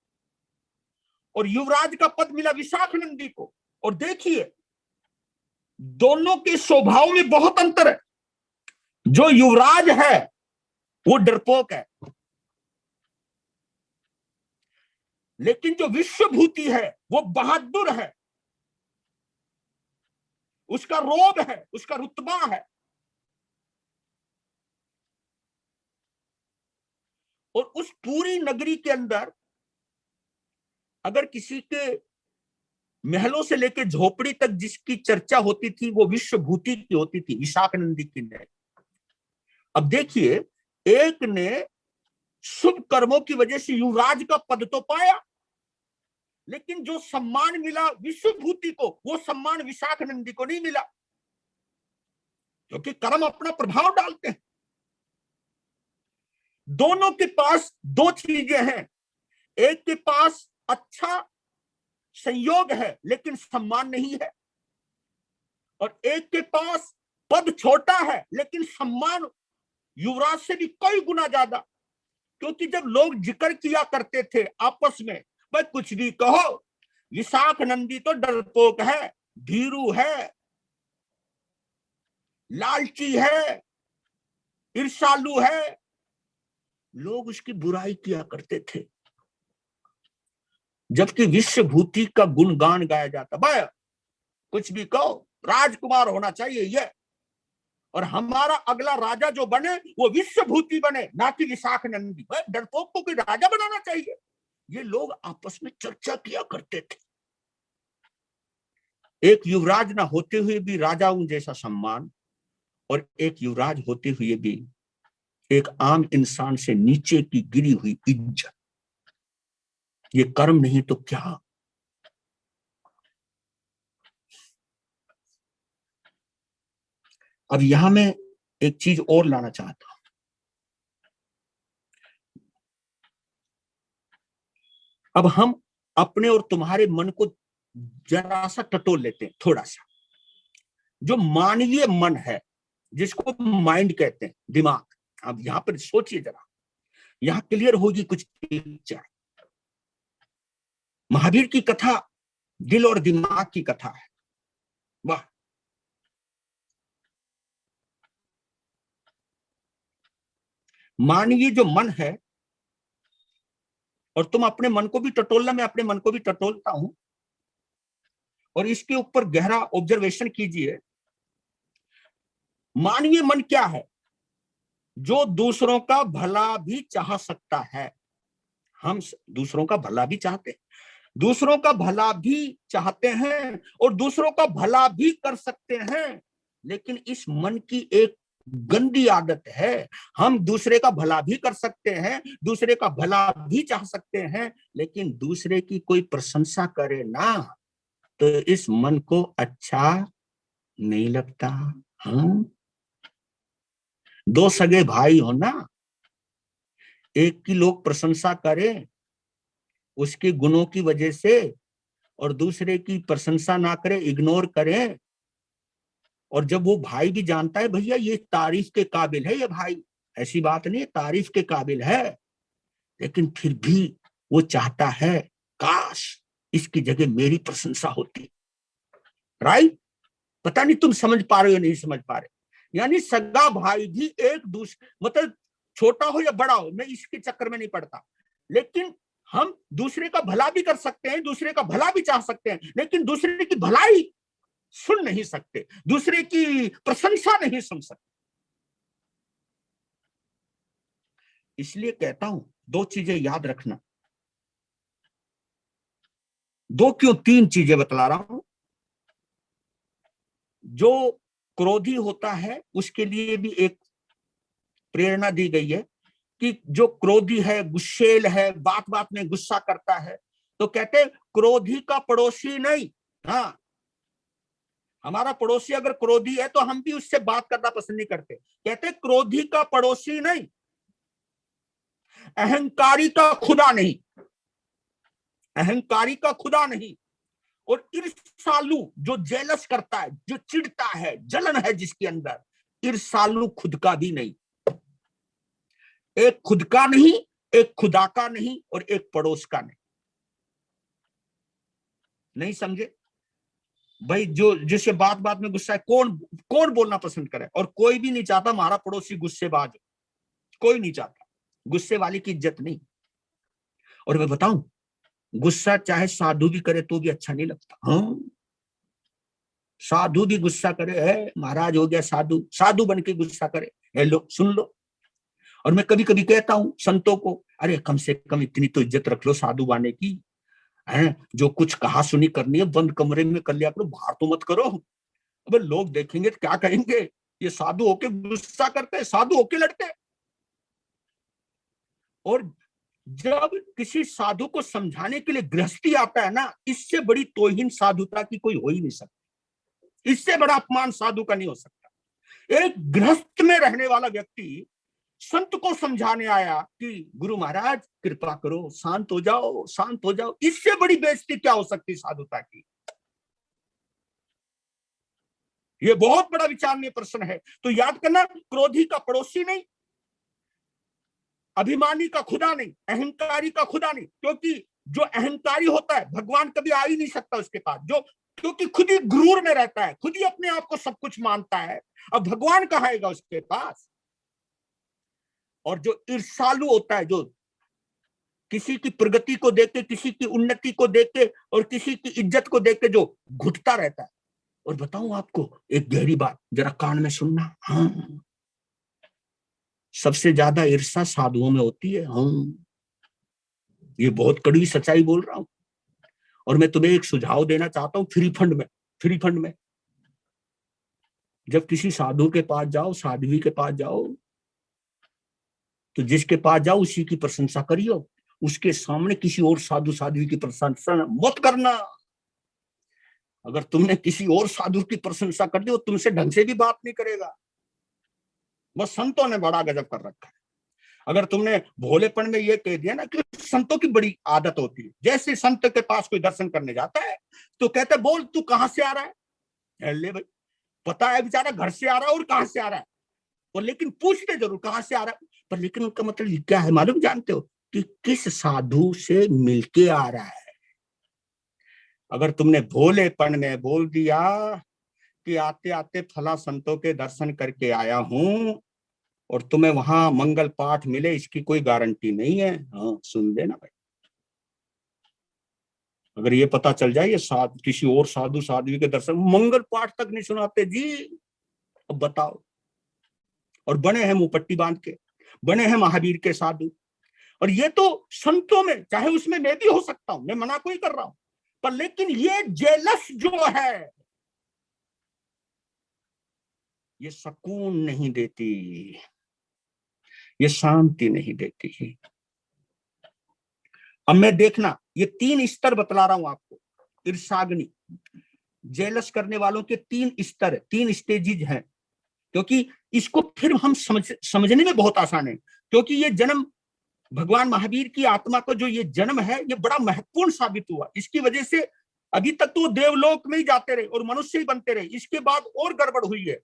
और युवराज का पद मिला विशाख नंदी को। और देखिए, दोनों के स्वभाव में बहुत अंतर है। जो युवराज है वो डरपोक है, लेकिन जो विश्वभूति है वो बहादुर है, उसका रोब है, उसका रुतबा है। और उस पूरी नगरी के अंदर अगर किसी के महलों से लेकर झोपड़ी तक जिसकी चर्चा होती थी, वो विश्वभूति की होती थी, विशाख नंदी की नहीं। अब देखिए, एक ने शुभ कर्मों की वजह से युवराज का पद तो पाया, लेकिन जो सम्मान मिला विश्वभूति को, वो सम्मान विशाख नंदी को नहीं मिला, क्योंकि कर्म अपना प्रभाव डालते हैं। दोनों के पास दो चीजें हैं, एक के पास अच्छा संयोग है लेकिन सम्मान नहीं है, और एक के पास पद छोटा है लेकिन सम्मान युवराज से भी कई गुना ज्यादा। क्योंकि जब लोग जिक्र किया करते थे आपस में, भाई कुछ भी कहो, विशाख नंदी तो डरपोक है, भीरू है, लालची है, ईर्ष्यालु है, लोग उसकी बुराई किया करते थे। जबकि विश्वभूति का गुणगान गाया जाता, भाई कुछ भी कहो, राजकुमार होना चाहिए ये, और हमारा अगला राजा जो बने वो विश्वभूति बने, ना कि विशाख नंदी। भाई डरपोक को कोई राजा बनाना चाहिए, ये लोग आपस में चर्चा किया करते थे। एक युवराज ना होते हुए भी राजाओं जैसा सम्मान, और एक युवराज होते हुए भी एक आम इंसान से नीचे की गिरी हुई इज्जत। ये कर्म नहीं तो क्या। अब यहां मैं एक चीज और लाना चाहता हूं। अब हम अपने और तुम्हारे मन को जरा सा टटोल लेते हैं, थोड़ा सा। जो मानवीय मन है, जिसको माइंड कहते हैं, दिमाग। अब यहां पर सोचिए जरा, यहां क्लियर होगी कुछ पिक्चर। महावीर की कथा दिल और दिमाग की कथा है। वाह, मानवीय जो मन है, और तुम अपने मन को भी टटोलना, मैं अपने मन को भी टटोलता हूं, और इसके ऊपर गहरा ऑब्जर्वेशन कीजिए। मानवीय मन क्या है? जो दूसरों का भला भी चाह सकता है। हम दूसरों का भला भी चाहते हैं, दूसरों का भला भी चाहते हैं, और दूसरों का भला भी कर सकते हैं। लेकिन इस मन की एक गंदी आदत है, हम दूसरे का भला भी कर सकते हैं, दूसरे का भला भी चाह सकते हैं, लेकिन दूसरे की कोई प्रशंसा करे ना तो इस मन को अच्छा नहीं लगता। हम दो सगे भाई हो ना, एक की लोग प्रशंसा करें उसके गुणों की वजह से, और दूसरे की प्रशंसा ना करें, इग्नोर करें, और जब वो भाई भी जानता है भैया ये तारीफ के काबिल है, ये भाई ऐसी बात नहीं, तारीफ के काबिल है, लेकिन फिर भी वो चाहता है काश इसकी जगह मेरी प्रशंसा होती। राइट? पता नहीं तुम समझ पा रहे हो नहीं समझ पा रहे। यानी सगा भाई भी एक दूसरे, मतलब छोटा हो या बड़ा हो, मैं इसके चक्कर में नहीं पड़ता, लेकिन हम दूसरे का भला भी कर सकते हैं, दूसरे का भला भी चाह सकते हैं, लेकिन दूसरे की भलाई सुन नहीं सकते, दूसरे की प्रशंसा नहीं सुन सकते। इसलिए कहता हूं दो चीजें याद रखना। दो क्यों तीन चीजें बतला रहा हूं। जो क्रोधी होता है उसके लिए भी एक प्रेरणा दी गई है कि जो क्रोधी है, गुस्सेल है, बात बात में गुस्सा करता है, तो कहते क्रोधी का पड़ोसी नहीं। हाँ, हमारा पड़ोसी अगर क्रोधी है तो हम भी उससे बात करना पसंद नहीं करते। कहते क्रोधी का पड़ोसी नहीं, अहंकारी का खुदा नहीं, अहंकारी का खुदा नहीं, और ईर्ष्यालु जो जेलस करता है, जो चिढ़ता है, जलन है जिसके अंदर, ईर्ष्यालु खुद का भी नहीं। एक खुद का नहीं, एक खुदा का नहीं, और एक पड़ोस का नहीं। नहीं समझे भाई? जो जिससे बात बात में गुस्सा है, कौन कौन बोलना पसंद करे? और कोई भी नहीं चाहता हमारा पड़ोसी गुस्सेबाज हो, कोई नहीं चाहता। गुस्से वाले की इज्जत नहीं। और मैं बताऊं, गुस्सा चाहे साधु भी करे तो भी अच्छा नहीं लगता। हाँ, साधु भी गुस्सा करे, है महाराज हो गया साधु, साधु बन के गुस्सा करे, हेलो सुन लो। और मैं कभी कभी कहता हूं संतों को, अरे कम से कम इतनी तो इज्जत रख लो साधु बाने की, है जो कुछ कहा सुनी करनी है बंद कमरे में कर लिया करो, बाहर तो मत करो। अबे लोग देखेंगे तो क्या कहेंगे, ये साधु होके गुस्सा करते हैं, साधु होके लड़ते हैं। और जब किसी साधु को समझाने के लिए गृहस्थी आता है ना, इससे बड़ी तौहीन साधुता की कोई हो ही नहीं सकती, इससे बड़ा अपमान साधु का नहीं हो सकता। एक गृहस्थ में रहने वाला व्यक्ति संत को समझाने आया कि गुरु महाराज कृपा करो, शांत हो जाओ, शांत हो जाओ। इससे बड़ी बेइज्जती क्या हो सकती साधुता की? ये बहुत बड़ा विचारणीय प्रश्न है। तो याद करना, क्रोधी का पड़ोसी नहीं, अभिमानी का खुदा नहीं, अहंकारी का खुदा नहीं। क्योंकि जो अहंकारी होता है भगवान कभी आ ही नहीं सकता उसके पास, जो क्योंकि खुद ही गुरूर में रहता है, खुद ही अपने आप को सब कुछ मानता है। अब भगवान कहाँ आएगा उसके पास? और जो ईर्ष्यालु होता है, जो किसी की प्रगति को देख के, किसी की उन्नति को देख के और किसी की इज्जत को देख के जो घुटता रहता है। और बताऊं आपको एक गहरी बात, जरा कान में सुनना। हाँ, सबसे ज्यादा ईर्ष्या साधुओं में होती है। हाँ, ये बहुत कड़वी सच्चाई बोल रहा हूं। और मैं तुम्हें एक सुझाव देना चाहता हूं, फ्री फंड में जब किसी साधु के पास जाओ, साध्वी के पास जाओ, तो जिसके पास जाओ उसी की प्रशंसा करियो, उसके सामने किसी और साधु साध्वी की प्रशंसा मत करना। अगर तुमने किसी और साधु की प्रशंसा कर दी, वो तुमसे ढंग से भी बात नहीं करेगा। बस संतों ने बड़ा गजब कर रखा है। अगर तुमने भोलेपन में ये कह दिया ना कि संतों की बड़ी आदत होती है, जैसे संत के पास कोई दर्शन करने जाता है तो कहते बोल तू कहां से आ रहा है। ले भाई, पता है बेचारा घर से आ रहा है और कहां से आ रहा है, और लेकिन पूछते जरूर कहां से आ रहा है। पर लेकिन उनका मतलब क्या है मालूम, जानते हो? कि किस साधु से मिलके आ रहा है। अगर तुमने भोलेपन में बोल दिया कि आते आते फला संतों के दर्शन करके आया हूं, और तुम्हें वहां मंगल पाठ मिले, इसकी कोई गारंटी नहीं है। हाँ, सुन लेना भाई, अगर ये पता चल जाए ये किसी और साधु साध्वी के दर्शन मंगल पाठ तक नहीं सुनाते जी, अब बताओ। और बने हैं मुंह पट्टी बांध के, बने हैं महावीर के साधु। और ये तो संतों में, चाहे उसमें मैं भी हो सकता हूं, मैं मना कोई कर रहा हूं, पर लेकिन ये जेलस जो है, ये सुकून नहीं देती, ये शांति नहीं देती। अब मैं देखना, ये 3 स्तर बतला रहा हूं आपको। ईर्षाग्नि, जेलस करने वालों के 3 स्तर, 3 स्टेजेस हैं। क्योंकि इसको फिर हम समझने में बहुत आसान है। क्योंकि ये जन्म, भगवान महावीर की आत्मा को जो ये जन्म है, ये बड़ा महत्वपूर्ण साबित हुआ। इसकी वजह से अभी तक तो देवलोक में ही जाते रहे और मनुष्य ही बनते रहे। इसके बाद और गड़बड़ हुई है।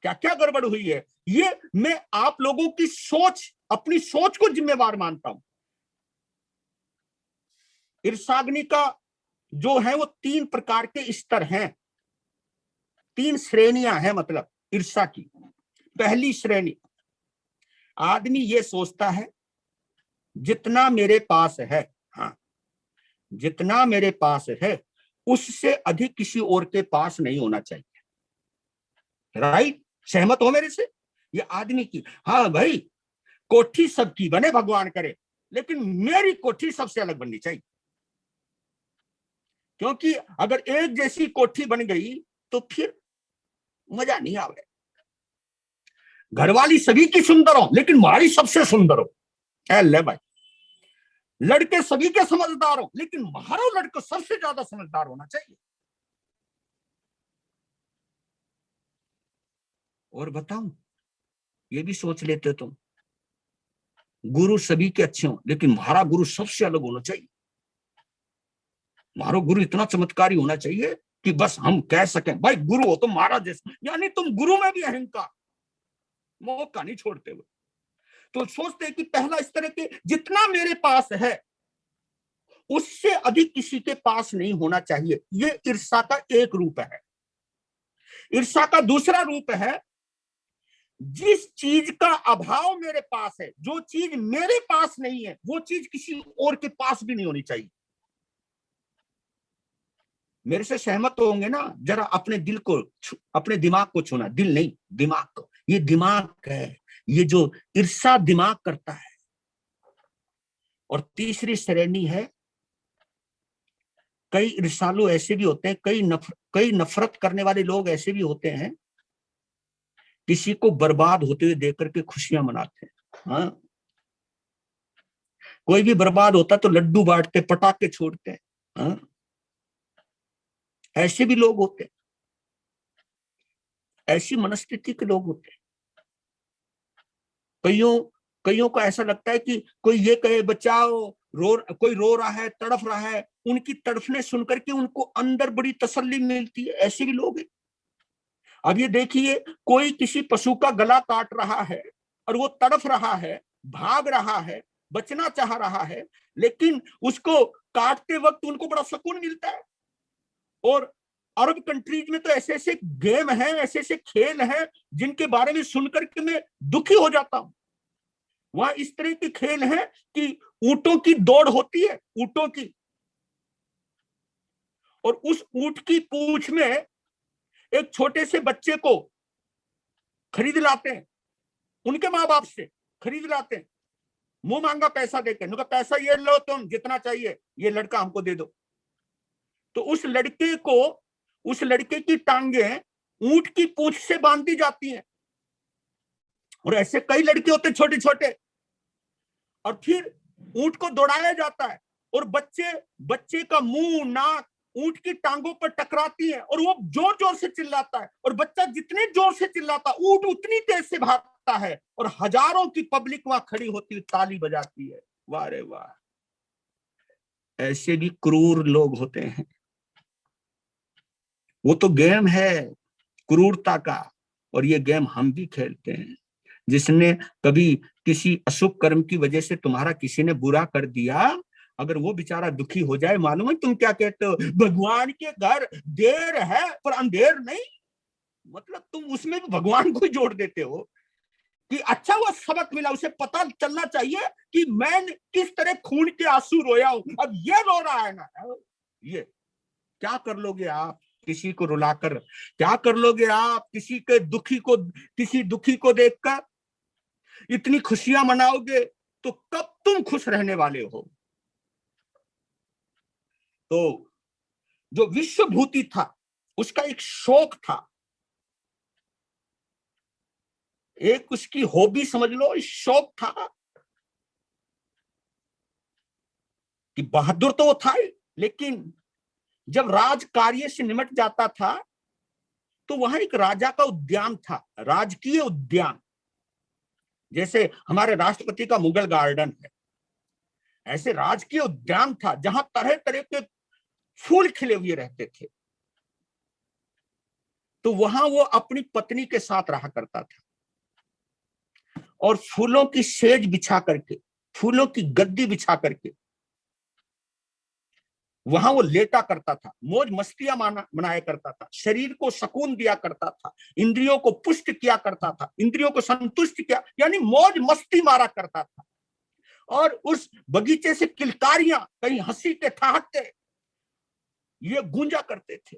क्या क्या गड़बड़ हुई है, ये मैं आप लोगों की सोच, अपनी सोच को जिम्मेवार मानता हूं। ईर्षाग्नि का जो है वो 3 प्रकार के स्तर हैं, 3 श्रेणियां हैं मतलब ईर्षा की। पहली श्रेणी, आदमी ये सोचता है जितना मेरे पास है, हाँ, जितना मेरे पास है उससे अधिक किसी और के पास नहीं होना चाहिए। राइट? सहमत हो मेरे से? ये आदमी की, हाँ भाई, कोठी सबकी बने भगवान करे, लेकिन मेरी कोठी सबसे अलग बननी चाहिए। क्योंकि अगर एक जैसी कोठी बन गई तो फिर मजा नहीं आवे। घरवाली सभी की सुंदर हो, लेकिन हमारी सबसे सुंदर हो। ले भाई, लड़के सभी के समझदार हो, लेकिन हमारा लड़का सबसे ज्यादा समझदार होना चाहिए। और बताऊं, ये भी सोच लेते तुम, गुरु सभी के अच्छे हो, लेकिन हमारा गुरु सबसे अलग होना चाहिए। हमारा गुरु इतना चमत्कारी होना चाहिए कि बस हम कह सकें भाई गुरु हो तो महाराज जैसे, यानी तुम गुरु में भी अहंकार, मौका नहीं छोड़ते हुए। तो सोचते हैं कि पहला इस तरह के, जितना मेरे पास है उससे अधिक किसी के पास नहीं होना चाहिए। ये ईर्ष्या का एक रूप है। ईर्ष्या का दूसरा रूप है, जिस चीज का अभाव मेरे पास है, जो चीज मेरे पास नहीं है, वो चीज किसी और के पास भी नहीं होनी चाहिए। मेरे से सहमत होंगे ना? जरा अपने दिल को, अपने दिमाग को छूना, दिल नहीं दिमाग को। ये दिमाग है, ये जो ईर्ष्या दिमाग करता है। और तीसरी श्रेणी है, कई ईर्ष्यालु ऐसे भी होते हैं, कई नफरत करने वाले लोग ऐसे भी होते हैं, किसी को बर्बाद होते हुए देख करके खुशियां मनाते हैं। हाँ, कोई भी बर्बाद होता तो लड्डू बांटते, पटाखे छोड़ते हैं। हाँ, ऐसे भी लोग होते हैं, ऐसी मनस्थिति के लोग होते हैं। कईयों कईयों को ऐसा लगता है कि कोई ये कहे बचाओ, कोई रो रहा है, तड़फ रहा है, उनकी तड़फने सुनकर के उनको अंदर बड़ी तसल्ली मिलती है। ऐसे भी लोग हैं। अब ये देखिए, कोई किसी पशु का गला काट रहा है और वो तड़फ रहा है, भाग रहा है, बचना चाह रहा है, लेकिन उसको काटते वक्त उनको बड़ा सुकून मिलता है। और अरब कंट्रीज में तो ऐसे ऐसे गेम हैं, ऐसे ऐसे खेल हैं जिनके बारे में सुनकर के मैं दुखी हो जाता हूं। वहां इस तरह के खेल हैं कि ऊंटों की दौड़ होती है, ऊंटों की, और उस ऊंट की पूंछ में एक छोटे से बच्चे को खरीद लाते हैं, उनके माँ बाप से खरीद लाते हैं, मुंह मांगा पैसा देकर, उनका पैसा ये लो, तुम जितना चाहिए ये लड़का हमको दे दो। तो उस लड़के की टांगे ऊंट की पूंछ से बांध दी जाती हैं, और ऐसे कई लड़के होते छोटे छोटे, और फिर ऊंट को दौड़ाया जाता है, और बच्चे का मुंह नाक ऊंट की टांगों पर टकराती है, और वो जोर जोर से चिल्लाता है, और बच्चा जितने जोर से चिल्लाता ऊंट उतनी तेज से भागता है, और हजारों की पब्लिक वहां खड़ी होती है, ताली बजाती है। वाह रे वाह, ऐसे भी क्रूर लोग होते हैं। वो तो गेम है क्रूरता का, और ये गेम हम भी खेलते हैं। जिसने कभी किसी अशुभ कर्म की वजह से तुम्हारा किसी ने बुरा कर दिया, अगर वो बेचारा दुखी हो जाए, मालूम है तुम क्या कहते हो? भगवान के घर देर है पर अंधेर नहीं। मतलब तुम उसमें भी भगवान को जोड़ देते हो कि अच्छा वो सबक मिला, उसे पता चलना चाहिए कि मैं किस तरह खून के आंसू रोया हूं, अब ये रो रहा है ना। ये क्या कर लोगे आप किसी को रुलाकर? क्या कर लोगे आप किसी दुखी को देखकर? इतनी खुशियां मनाओगे तो कब तुम खुश रहने वाले हो? तो जो विश्वभूति था उसका एक शौक था, एक उसकी हॉबी समझ लो, शौक था कि बहादुर तो वो था ही, लेकिन जब राज कार्य से निमट जाता था तो वहां एक राजा का उद्यान था, राजकीय उद्यान। जैसे हमारे राष्ट्रपति का मुगल गार्डन है, ऐसे राजकीय उद्यान था जहां तरह तरह के फूल खिले हुए रहते थे। तो वहां वो अपनी पत्नी के साथ रहा करता था, और फूलों की सेज बिछा करके, फूलों की गद्दी बिछा करके वहां वो लेटा करता था, मौज मस्तियां मनाया करता था, शरीर को सुकून दिया करता था, इंद्रियों को पुष्ट किया करता था, इंद्रियों को संतुष्ट किया, यानी मौज मस्ती मारा करता था। और उस बगीचे से किलकारियां, कहीं हंसी के ठहाके ये गूंजा करते थे।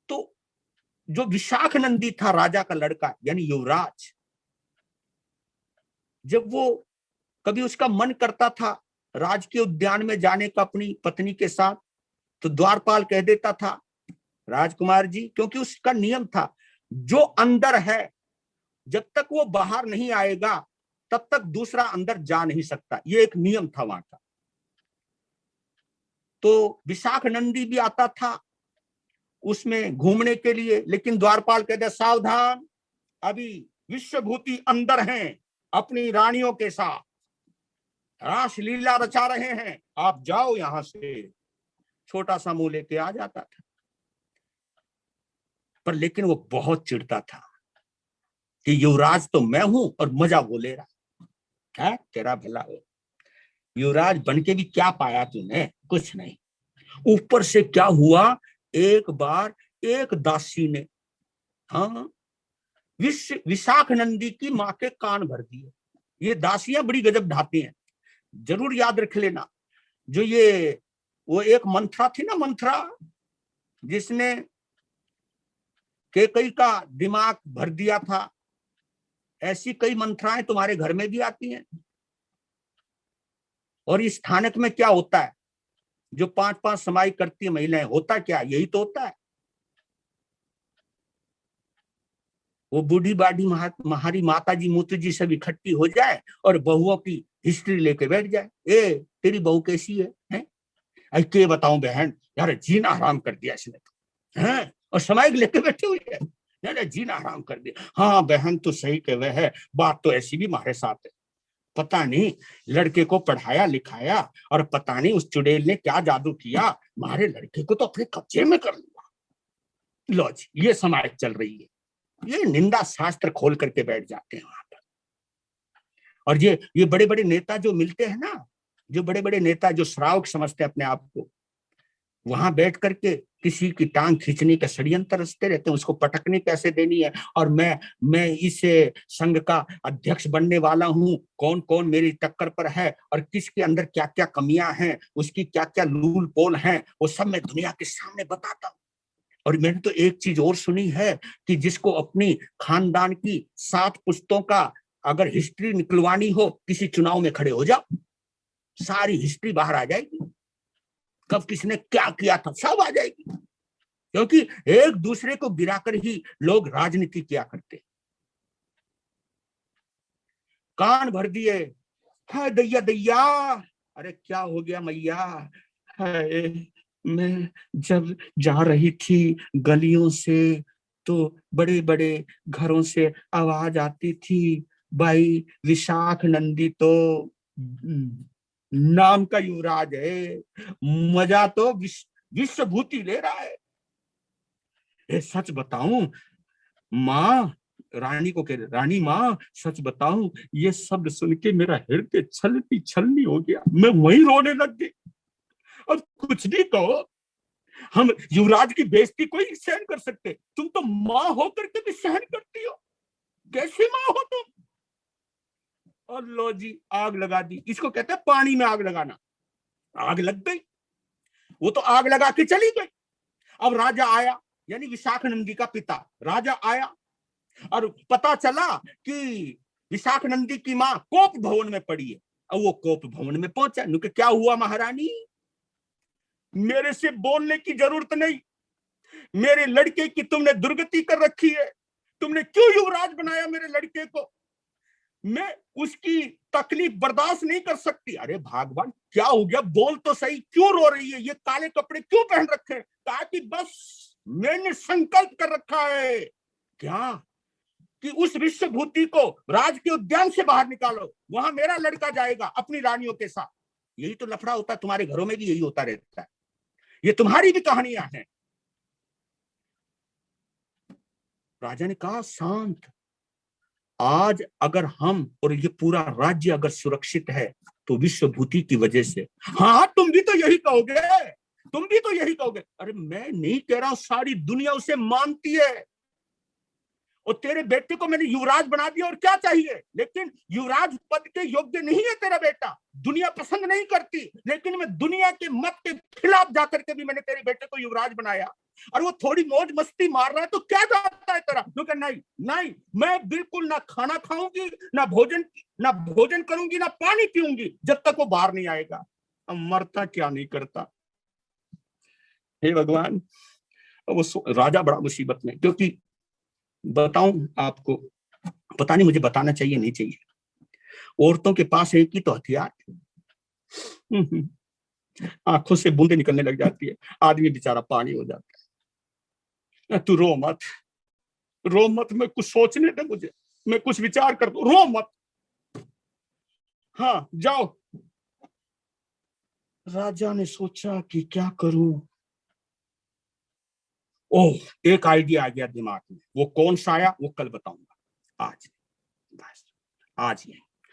तो जो विशाख नंदी था राजा का लड़का, यानी युवराज, जब वो कभी उसका मन करता था राज के उद्यान में जाने का अपनी पत्नी के साथ, तो द्वारपाल कह देता था राजकुमार जी, क्योंकि उसका नियम था जो अंदर है जब तक वो बाहर नहीं आएगा तब तक दूसरा अंदर जा नहीं सकता, ये एक नियम था वहां का। तो विशाख नंदी भी आता था उसमें घूमने के लिए, लेकिन द्वारपाल कहते सावधान, अभी विश्वभूति अंदर हैं अपनी रानियों के साथ, रासलीला रचा रहे हैं, आप जाओ यहां से। छोटा सा मुंह लेके आ जाता था, पर लेकिन वो बहुत चिढ़ता था कि युवराज तो मैं हूं और मजा वो ले रहा है, तेरा भला हो। युवराज बन के भी क्या पाया तूने? कुछ नहीं। ऊपर से क्या हुआ, एक बार एक दासी ने, हाँ, विशाख नंदी की माँ के कान भर दिए। ये दासियां बड़ी गजब ढाती हैं, जरूर याद रख लेना। जो ये वो एक मंथरा थी ना, मंथरा, जिसने केकई का दिमाग भर दिया था, ऐसी कई मंथराएं तुम्हारे घर में भी आती हैं। और इस स्थानक में क्या होता है, जो 5-5 समाई करती है महिलाएं, होता क्या, यही तो होता है। वो बूढ़ी बाढ़ी हमारी माता जी मूर्ति जी सब इकट्ठी हो जाए और बहुओं की हिस्ट्री लेके बैठ जाए। ए तेरी बहू कैसी है? के बताऊं बहन, यार जीना हराम कर दिया इसने तो, है? और समाई लेके बैठे हुए है। मैंने जीना हराम कर दिया। हाँ बहन तो सही कहे है, बात तो ऐसी भी हमारे साथ है। पता नहीं लड़के को पढ़ाया लिखाया और पता नहीं उस चुड़ैल ने क्या जादू किया, हमारे लड़के को तो अपने कब्जे में कर लिया। लो जी, ये समाज चल रही है। ये निंदा शास्त्र खोल करके बैठ जाते हैं वहां पर। और ये बड़े बड़े नेता जो मिलते हैं ना, जो बड़े बड़े नेता जो श्रावक समझते हैं अपने आप को, वहां बैठ करके किसी की टांग खींचने का षड्यंत्र रचते रहते हैं, उसको पटकनी कैसे देनी है, और मैं इस संघ का अध्यक्ष बनने वाला हूं, कौन कौन मेरी टक्कर पर है और किसके अंदर क्या क्या कमियां हैं, उसकी क्या क्या लूल पोल हैं, वो सब मैं दुनिया के सामने बताता हूं। और मैंने तो एक चीज और सुनी है कि जिसको अपनी खानदान की 7 पुश्तों का अगर हिस्ट्री निकलवानी हो, किसी चुनाव में खड़े हो जाओ, सारी हिस्ट्री बाहर आ जाएगी, कब किसने क्या किया था सब आ जाएगी। क्योंकि एक दूसरे को गिराकर ही लोग राजनीति किया करते। कान भर दिए, है दैया दैया, अरे क्या हो गया मैया, है मैं जब जा रही थी गलियों से तो बड़े बड़े घरों से आवाज आती थी, भाई विशाख नंदी तो नाम का युवराज है, मजा तो विश्वभूति ले रहा है। सच बताऊं माँ, रानी को कह रहे, रानी माँ सच बताऊं, ये शब्द सुन के मेरा हृदय छलनी छलनी हो गया, मैं वहीं रोने लग गई। अब कुछ भी कहो, हम युवराज की बेइज्जती कोई सहन कर सकते, तुम तो माँ होकर के भी सहन करती हो, कैसी माँ हो तुम। और लो जी आग लगा दी, इसको कहते हैं पानी में आग लगाना। आग लग गई, वो तो आग लगा के चली गई। अब राजा आया, यानी विशाख नंदी का पिता राजा आया, और पता चला कि विशाख नंदी की मां कोप भवन में पड़ी है। अब वो कोप भवन में पहुंचा, नुके क्या हुआ महारानी, मेरे से बोलने की जरूरत नहीं, मेरे लड़के की तुमने दुर्गति कर रखी है, तुमने क्यों युवराज बनाया मेरे लड़के को, मैं उसकी तकलीफ बर्दाश्त नहीं कर सकती। अरे भगवान क्या हो गया, बोल तो सही, क्यों रो रही है, ये काले कपड़े क्यों पहन रखे हैं, कहा कि बस मैंने संकल्प कर रखा है क्या कि उस विश्वभूति को राज के उद्यान से बाहर निकालो, वहां मेरा लड़का जाएगा अपनी रानियों के साथ। यही तो लफड़ा होता है, तुम्हारे घरों में भी यही होता रहता है, ये तुम्हारी भी कहानियां हैं। राजा ने कहा शांत, आज अगर हम और ये पूरा राज्य अगर सुरक्षित है तो विश्वभूति की वजह से। हाँ तुम भी तो यही कहोगे, तुम भी तो यही कहोगे। अरे मैं नहीं कह रहा हूं, सारी दुनिया उसे मानती है, और तेरे बेटे को मैंने युवराज बना दिया और क्या चाहिए, लेकिन युवराज पद के योग्य नहीं है तेरा बेटा, दुनिया पसंद नहीं करती, लेकिन मैं दुनिया के मत के खिलाफ जाकर के भी मैंने तेरे बेटे को युवराज बनाया। और वो थोड़ी मौज मस्ती मार रहा है तो क्या जाता है तेरा, तो नहीं नहीं, मैं बिल्कुल ना खाना खाऊंगी ना भोजन करूंगी ना पानी पीऊंगी जब तक वो बाहर नहीं आएगा। अब मरता क्या नहीं करता, हे भगवान। वो राजा बड़ा मुसीबत में, क्योंकि बताऊं आपको, पता नहीं मुझे बताना चाहिए नहीं चाहिए, औरतों के पास एक ही तो हथियार, आंखों से बूंदे निकलने लग जाती है, आदमी बेचारा पानी हो जाता है। तू रो मत, मैं कुछ सोचने दे मुझे, मैं कुछ विचार कर दूं, रो मत। हाँ जाओ। राजा ने सोचा कि क्या करूं। ओह एक आइडिया आ गया दिमाग में, वो कौन सा आया वो कल बताऊंगा, आज बस आज ही